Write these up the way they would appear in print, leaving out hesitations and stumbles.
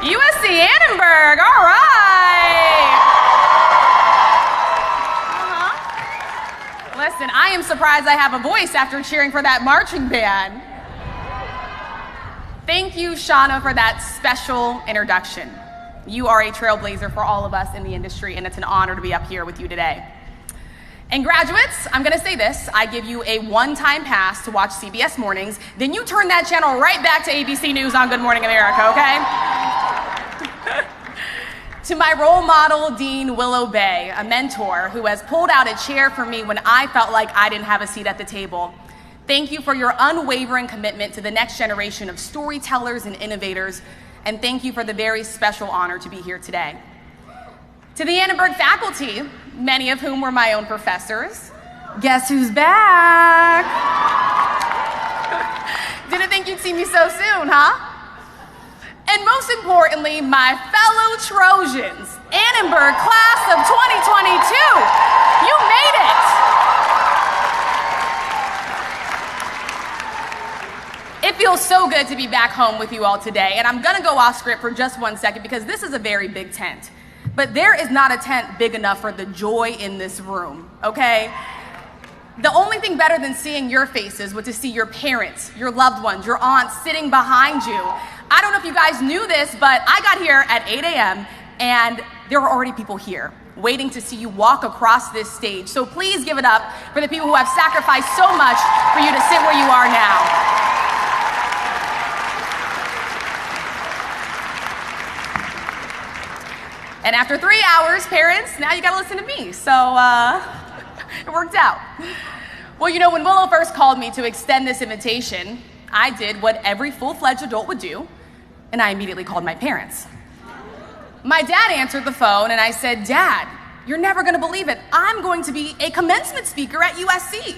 USC Annenberg, all right. Listen, I am surprised I have a voice after cheering for that marching band. Thank you, Shauna, for that special introduction. You are a trailblazer for all of us in the industry, and it's an honor to be up here with you today. And graduates, I'm gonna say this, I give you a one-time pass to watch CBS Mornings, then you turn that channel right back to ABC News on Good Morning America, okay? To my role model, Dean Willow Bay, a mentor who has pulled out a chair for me when I felt like I didn't have a seat at the table. Thank you for your unwavering commitment to the next generation of storytellers and innovators, and thank you for the very special honor to be here today. To the Annenberg faculty, many of whom were my own professors, guess who's back? Didn't think you'd see me so soon, huh? And most importantly, my fellow Trojans, Annenberg class of 2022, you made it. It feels so good to be back home with you all today, and I'm gonna go off script for just 1 second because this is a very big tent. But there is not a tent big enough for the joy in this room, okay? The only thing better than seeing your faces was to see your parents, your loved ones, your aunts sitting behind you. I don't know if you guys knew this, but I got here at 8 a.m. and there were already people here waiting to see you walk across this stage. So please give it up for the people who have sacrificed so much for you to sit where you are now. And after 3 hours, parents, now you gotta listen to me. So it worked out. Well, you know, when Willow first called me to extend this invitation, I did what every full-fledged adult would do, and I immediately called my parents. My dad answered the phone, and I said, "Dad, you're never gonna believe it. I'm going to be a commencement speaker at USC."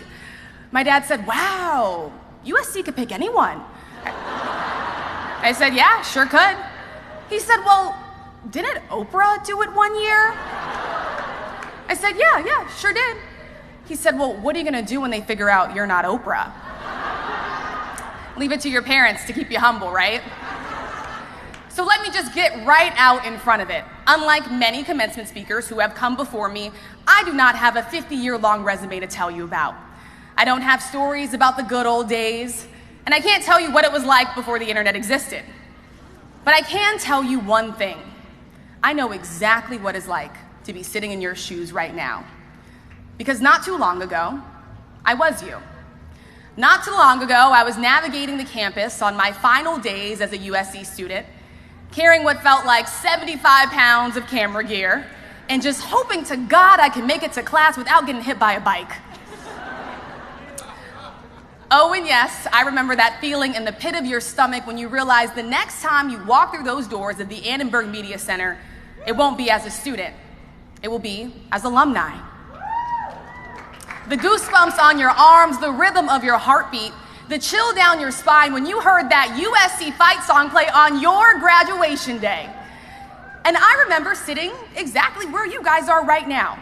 My dad said, "Wow, USC could pick anyone." I said, "Yeah, sure could." He said, "Well, didn't Oprah do it one year?" I said, yeah, sure did." He said, "Well, what are you gonna do when they figure out you're not Oprah?" Leave it to your parents to keep you humble, right? So let me just get right out in front of it. Unlike many commencement speakers who have come before me, I do not have a 50-year-long resume to tell you about. I don't have stories about the good old days, and I can't tell you what it was like before the internet existed. But I can tell you one thing. I know exactly what it's like to be sitting in your shoes right now. Because not too long ago, I was you. Not too long ago, I was navigating the campus on my final days as a USC student, carrying what felt like 75 pounds of camera gear, and just hoping to God I could make it to class without getting hit by a bike. Oh, and yes, I remember that feeling in the pit of your stomach when you realize the next time you walk through those doors of the Annenberg Media Center, it won't be as a student, it will be as alumni. The goosebumps on your arms, the rhythm of your heartbeat, the chill down your spine when you heard that USC fight song play on your graduation day. And I remember sitting exactly where you guys are right now.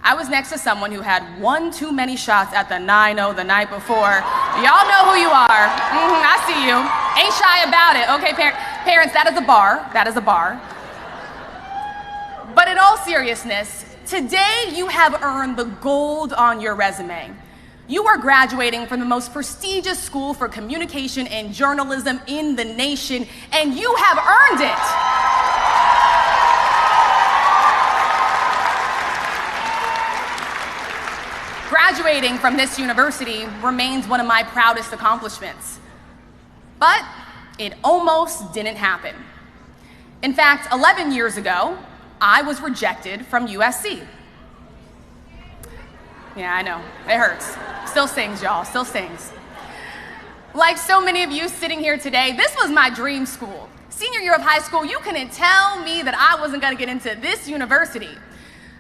I was next to someone who had one too many shots at the 9-0 the night before. Y'all know who you are. I see you. Ain't shy about it. Okay, parents, that is a bar. That is a bar. But in all seriousness, today you have earned the gold on your resume. You are graduating from the most prestigious school for communication and journalism in the nation, and you have earned it. Graduating from this university remains one of my proudest accomplishments. But it almost didn't happen. In fact, 11 years ago, I was rejected from USC. Yeah, I know, it hurts. Still stings, y'all, still stings. Like so many of you sitting here today, this was my dream school. Senior year of high school, you couldn't tell me that I wasn't gonna get into this university.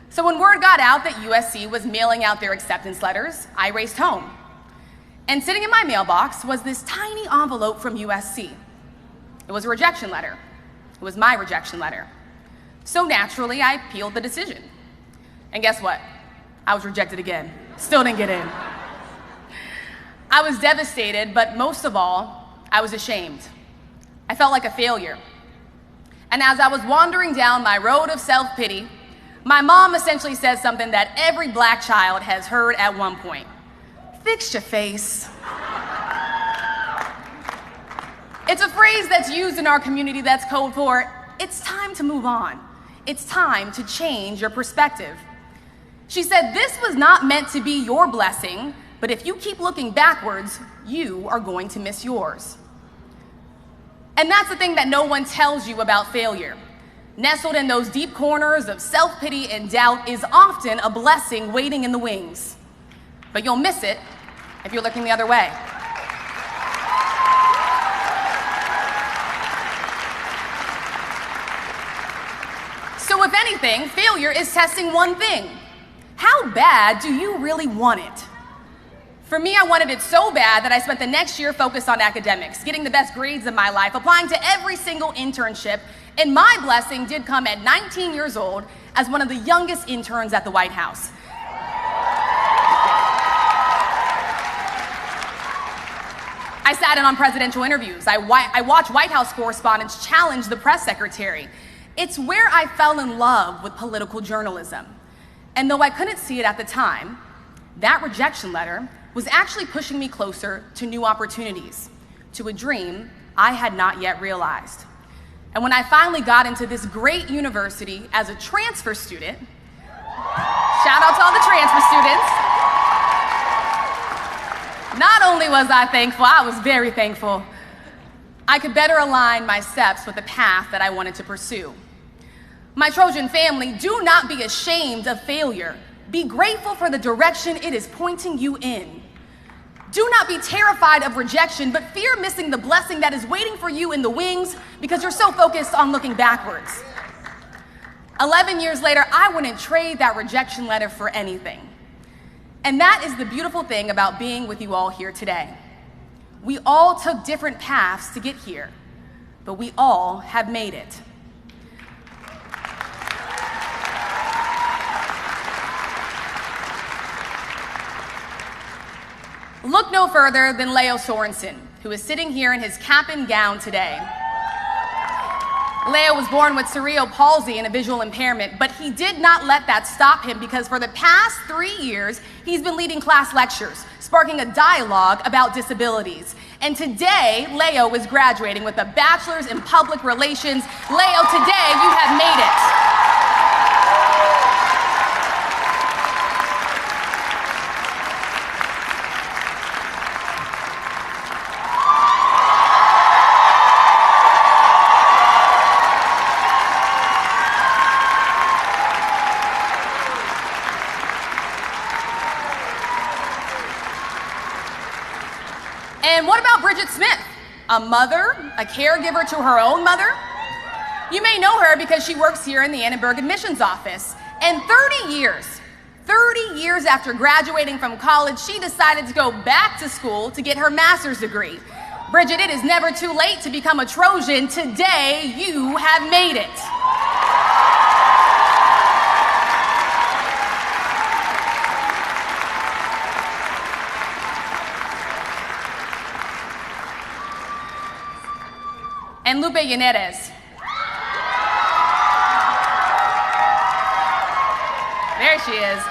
So when word got out that USC was mailing out their acceptance letters, I raced home. And sitting in my mailbox was this tiny envelope from USC. It was a rejection letter. It was my rejection letter. So naturally, I appealed the decision. And guess what? I was rejected again. Still didn't get in. I was devastated, but most of all, I was ashamed. I felt like a failure. And as I was wandering down my road of self-pity, my mom essentially said something that every black child has heard at one point. Fix your face. It's a phrase that's used in our community that's code for, it's time to move on. It's time to change your perspective. She said, this was not meant to be your blessing, but if you keep looking backwards, you are going to miss yours. And that's the thing that no one tells you about failure. Nestled in those deep corners of self-pity and doubt is often a blessing waiting in the wings. But you'll miss it if you're looking the other way. So if anything, failure is testing one thing. How bad do you really want it? For me, I wanted it so bad that I spent the next year focused on academics, getting the best grades in my life, applying to every single internship, and my blessing did come at 19 years old as one of the youngest interns at the White House. I sat in on presidential interviews. I watched White House correspondents challenge the press secretary. It's where I fell in love with political journalism. And though I couldn't see it at the time, that rejection letter was actually pushing me closer to new opportunities, to a dream I had not yet realized. And when I finally got into this great university as a transfer student, shout out to all the transfer students, not only was I thankful, I was very thankful. I could better align my steps with the path that I wanted to pursue. My Trojan family, do not be ashamed of failure. Be grateful for the direction it is pointing you in. Do not be terrified of rejection, but fear missing the blessing that is waiting for you in the wings because you're so focused on looking backwards. 11 years later, I wouldn't trade that rejection letter for anything. And that is the beautiful thing about being with you all here today. We all took different paths to get here, but we all have made it. Look no further than Leo Sorensen, who is sitting here in his cap and gown today. Leo was born with cerebral palsy and a visual impairment, but he did not let that stop him because for the past 3 years, he's been leading class lectures, sparking a dialogue about disabilities. And today, Leo is graduating with a bachelor's in public relations. Leo, today you have made it. And what about Bridget Smith? A mother, a caregiver to her own mother? You may know her because she works here in the Annenberg admissions office. And 30 years after graduating from college, she decided to go back to school to get her master's degree. Bridget, it is never too late to become a Trojan. Today, you have made it. And Lupe Yanez. There she is.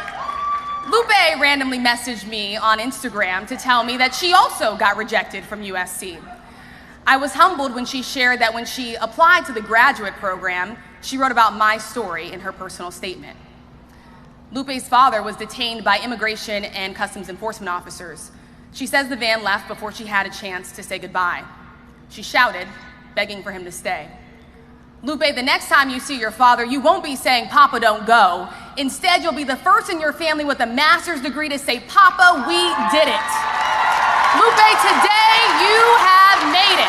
Lupe randomly messaged me on Instagram to tell me that she also got rejected from USC. I was humbled when she shared that when she applied to the graduate program, she wrote about my story in her personal statement. Lupe's father was detained by immigration and customs enforcement officers. She says the van left before she had a chance to say goodbye. She shouted, begging for him to stay. Lupe, the next time you see your father, you won't be saying, "Papa, don't go." Instead, you'll be the first in your family with a master's degree to say, "Papa, we did it." Lupe, today you have made it.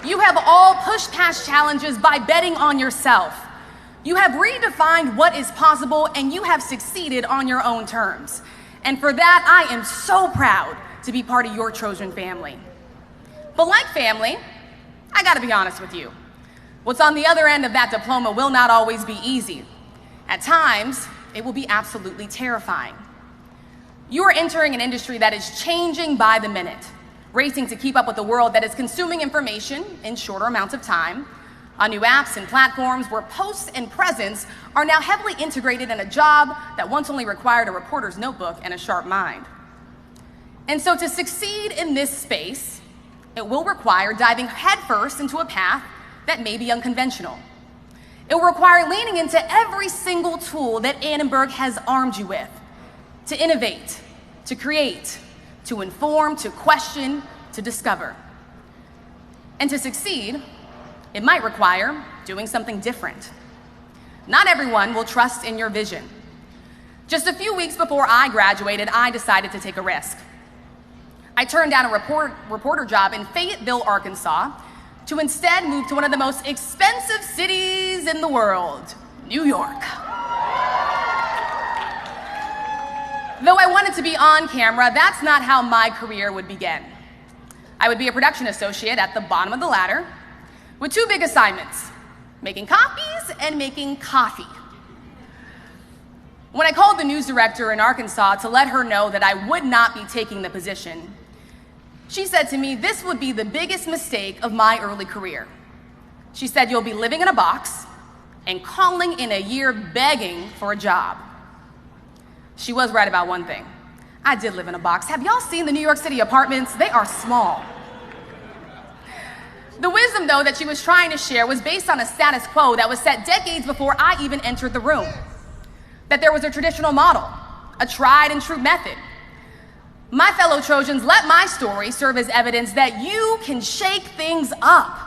You have all pushed past challenges by betting on yourself. You have redefined what is possible, and you have succeeded on your own terms. And for that, I am so proud to be part of your Trojan family. But like family, I gotta be honest with you. What's on the other end of that diploma will not always be easy. At times, it will be absolutely terrifying. You are entering an industry that is changing by the minute, racing to keep up with a world that is consuming information in shorter amounts of time, on new apps and platforms where posts and presents are now heavily integrated in a job that once only required a reporter's notebook and a sharp mind. And so to succeed in this space, it will require diving headfirst into a path that may be unconventional. It will require leaning into every single tool that Annenberg has armed you with, to innovate, to create, to inform, to question, to discover. And to succeed, it might require doing something different. Not everyone will trust in your vision. Just a few weeks before I graduated, I decided to take a risk. I turned down a reporter job in Fayetteville, Arkansas, to instead move to one of the most expensive cities in the world, New York. Though I wanted to be on camera, that's not how my career would begin. I would be a production associate at the bottom of the ladder with two big assignments: making copies and making coffee. When I called the news director in Arkansas to let her know that I would not be taking the position, she said to me, "This would be the biggest mistake of my early career." She said, "You'll be living in a box and calling in a year begging for a job." She was right about one thing. I did live in a box. Have y'all seen the New York City apartments? They are small. The wisdom, though, that she was trying to share was based on a status quo that was set decades before I even entered the room. That there was a traditional model, a tried and true method. My fellow Trojans, let my story serve as evidence that you can shake things up.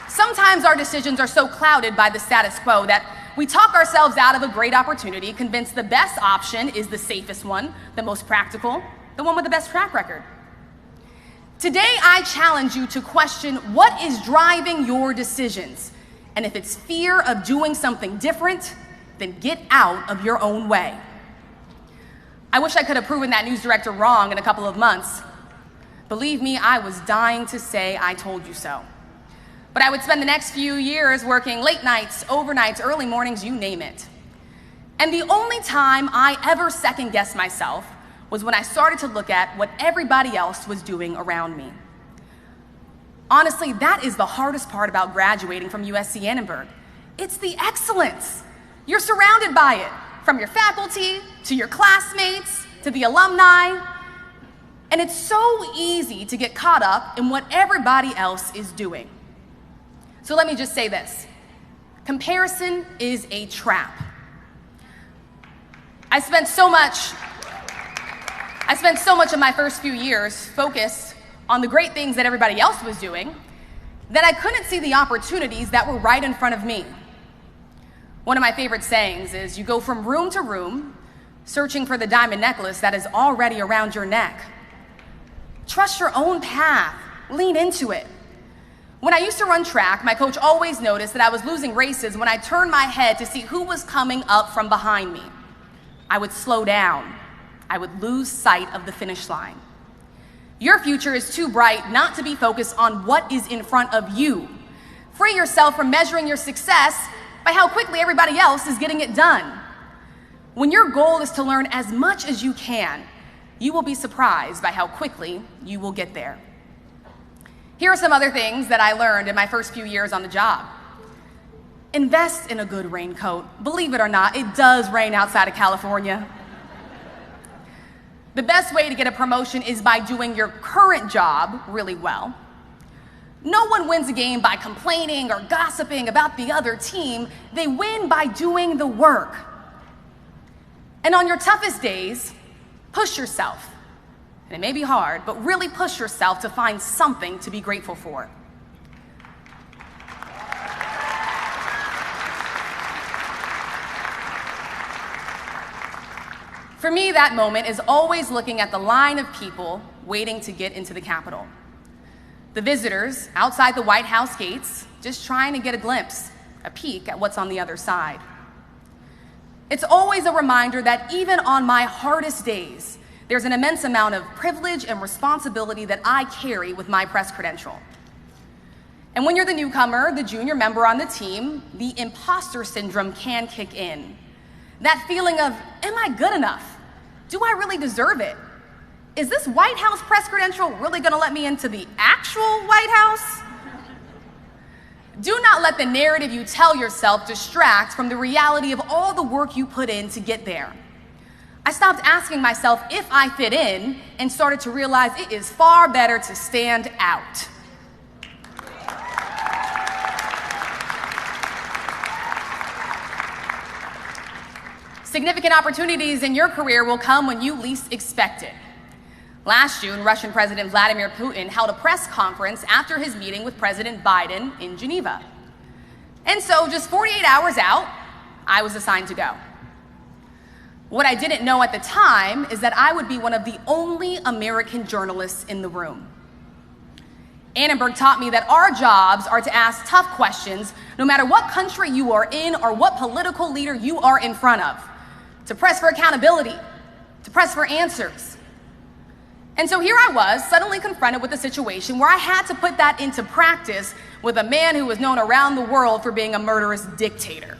Sometimes our decisions are so clouded by the status quo that we talk ourselves out of a great opportunity, convinced the best option is the safest one, the most practical, the one with the best track record. Today, I challenge you to question what is driving your decisions. And if it's fear of doing something different, then get out of your own way. I wish I could have proven that news director wrong in a couple of months. Believe me, I was dying to say I told you so. But I would spend the next few years working late nights, overnights, early mornings, you name it. And the only time I ever second-guessed myself was when I started to look at what everybody else was doing around me. Honestly, that is the hardest part about graduating from USC Annenberg. It's the excellence. You're surrounded by it, from your faculty, to your classmates, to the alumni. And it's so easy to get caught up in what everybody else is doing. So let me just say this. Comparison is a trap. I spent so much of my first few years focused on the great things that everybody else was doing that I couldn't see the opportunities that were right in front of me. One of my favorite sayings is, you go from room to room, searching for the diamond necklace that is already around your neck. Trust your own path. Lean into it. When I used to run track, my coach always noticed that I was losing races when I turned my head to see who was coming up from behind me. I would slow down. I would lose sight of the finish line. Your future is too bright not to be focused on what is in front of you. Free yourself from measuring your success by how quickly everybody else is getting it done. When your goal is to learn as much as you can, you will be surprised by how quickly you will get there. Here are some other things that I learned in my first few years on the job. Invest in a good raincoat. Believe it or not, it does rain outside of California. The best way to get a promotion is by doing your current job really well. No one wins a game by complaining or gossiping about the other team. They win by doing the work. And on your toughest days, push yourself. And it may be hard, but really push yourself to find something to be grateful for. For me, that moment is always looking at the line of people waiting to get into the Capitol. The visitors outside the White House gates, just trying to get a glimpse, a peek at what's on the other side. It's always a reminder that even on my hardest days, there's an immense amount of privilege and responsibility that I carry with my press credential. And when you're the newcomer, the junior member on the team, the imposter syndrome can kick in. That feeling of, am I good enough? Do I really deserve it? Is this White House press credential really gonna let me into the actual White House? Do not let the narrative you tell yourself distract from the reality of all the work you put in to get there. I stopped asking myself if I fit in and started to realize it is far better to stand out. Significant opportunities in your career will come when you least expect it. Last June, Russian President Vladimir Putin held a press conference after his meeting with President Biden in Geneva. And so just 48 hours out, I was assigned to go. What I didn't know at the time is that I would be one of the only American journalists in the room. Annenberg taught me that our jobs are to ask tough questions no matter what country you are in or what political leader you are in front of, to press for accountability, to press for answers. And so here I was, suddenly confronted with a situation where I had to put that into practice with a man who was known around the world for being a murderous dictator.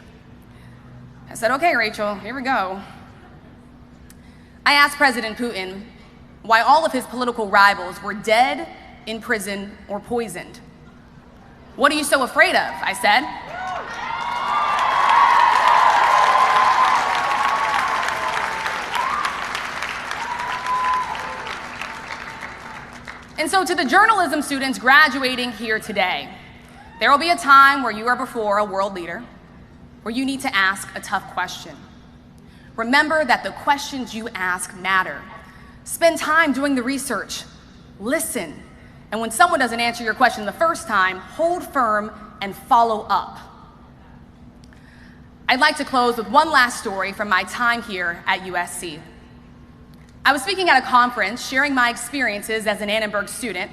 I said, okay, Rachel, here we go. I asked President Putin why all of his political rivals were dead, in prison, or poisoned. What are you so afraid of? I said. And so to the journalism students graduating here today, there will be a time where you are before a world leader, where you need to ask a tough question. Remember that the questions you ask matter. Spend time doing the research. Listen. And when someone doesn't answer your question the first time, hold firm and follow up. I'd like to close with one last story from my time here at USC. I was speaking at a conference, sharing my experiences as an Annenberg student,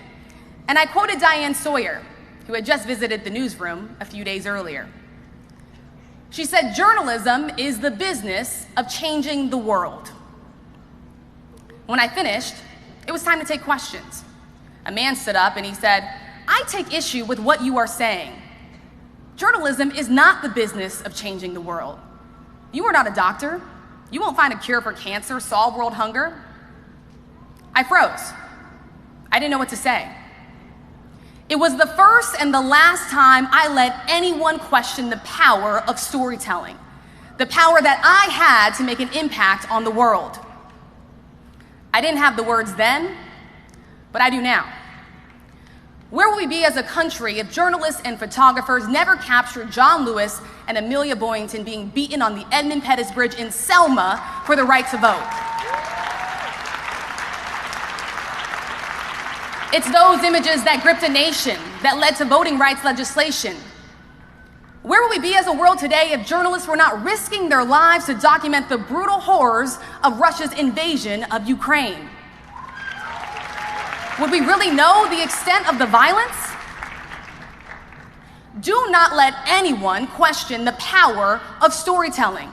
and I quoted Diane Sawyer, who had just visited the newsroom a few days earlier. She said, "Journalism is the business of changing the world." When I finished, it was time to take questions. A man stood up and he said, "I take issue with what you are saying. Journalism is not the business of changing the world. You are not a doctor. You won't find a cure for cancer, solve world hunger." I froze. I didn't know what to say. It was the first and the last time I let anyone question the power of storytelling, the power that I had to make an impact on the world. I didn't have the words then, but I do now. Where will we be as a country if journalists and photographers never captured John Lewis and Amelia Boynton being beaten on the Edmund Pettus Bridge in Selma for the right to vote? It's those images that gripped a nation, that led to voting rights legislation. Where will we be as a world today if journalists were not risking their lives to document the brutal horrors of Russia's invasion of Ukraine? Would we really know the extent of the violence? Do not let anyone question the power of storytelling,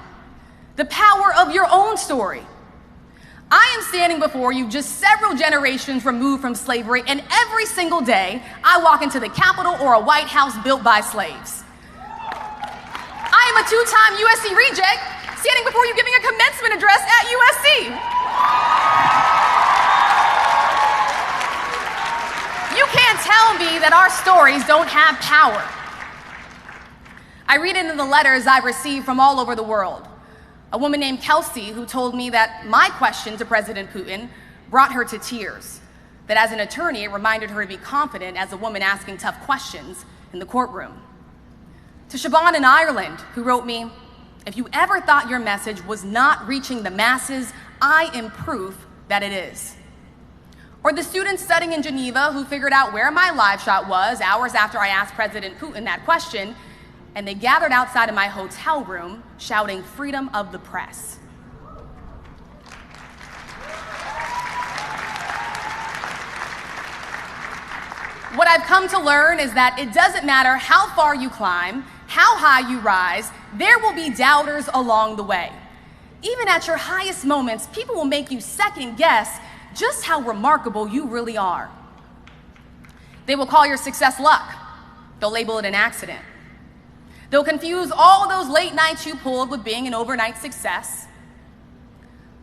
the power of your own story. I am standing before you just several generations removed from slavery, and every single day I walk into the Capitol or a White House built by slaves. I am a two-time USC reject standing before you giving a commencement address at USC. You can't tell me that our stories don't have power. I read it in the letters I've received from all over the world. A woman named Kelsey who told me that my question to President Putin brought her to tears, that as an attorney, it reminded her to be confident as a woman asking tough questions in the courtroom. To Siobhan in Ireland, who wrote me, "If you ever thought your message was not reaching the masses, I am proof that it is." Or the students studying in Geneva who figured out where my live shot was hours after I asked President Putin that question, and they gathered outside of my hotel room shouting freedom of the press. What I've come to learn is that it doesn't matter how far you climb, how high you rise, there will be doubters along the way. Even at your highest moments, people will make you second guess just how remarkable you really are. They will call your success luck, They'll label it an accident. They'll confuse all those late nights you pulled with being an overnight success.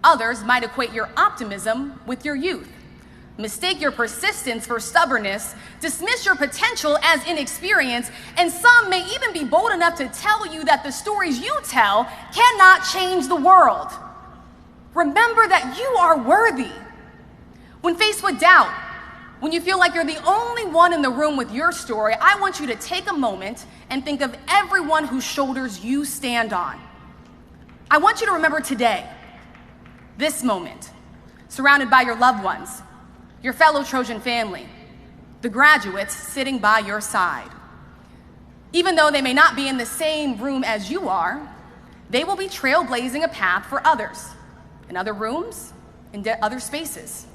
Others might equate your optimism with your youth, mistake your persistence for stubbornness, dismiss your potential as inexperience, and some may even be bold enough to tell you that the stories you tell cannot change the world. Remember that you are worthy. When faced with doubt, when you feel like you're the only one in the room with your story, I want you to take a moment and think of everyone whose shoulders you stand on. I want you to remember today, this moment, surrounded by your loved ones, your fellow Trojan family, the graduates sitting by your side. Even though they may not be in the same room as you are, they will be trailblazing a path for others, in other rooms, in other spaces.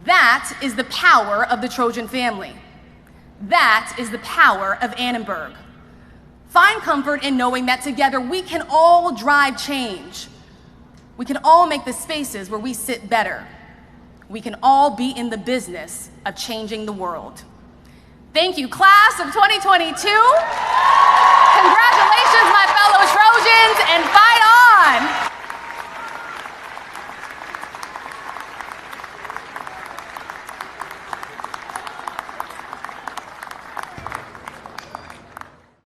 That is the power of the Trojan family. That is the power of Annenberg. Find comfort in knowing that together we can all drive change. We can all make the spaces where we sit better. We can all be in the business of changing the world. Thank you, class of 2022. Congratulations, my fellow Trojans, and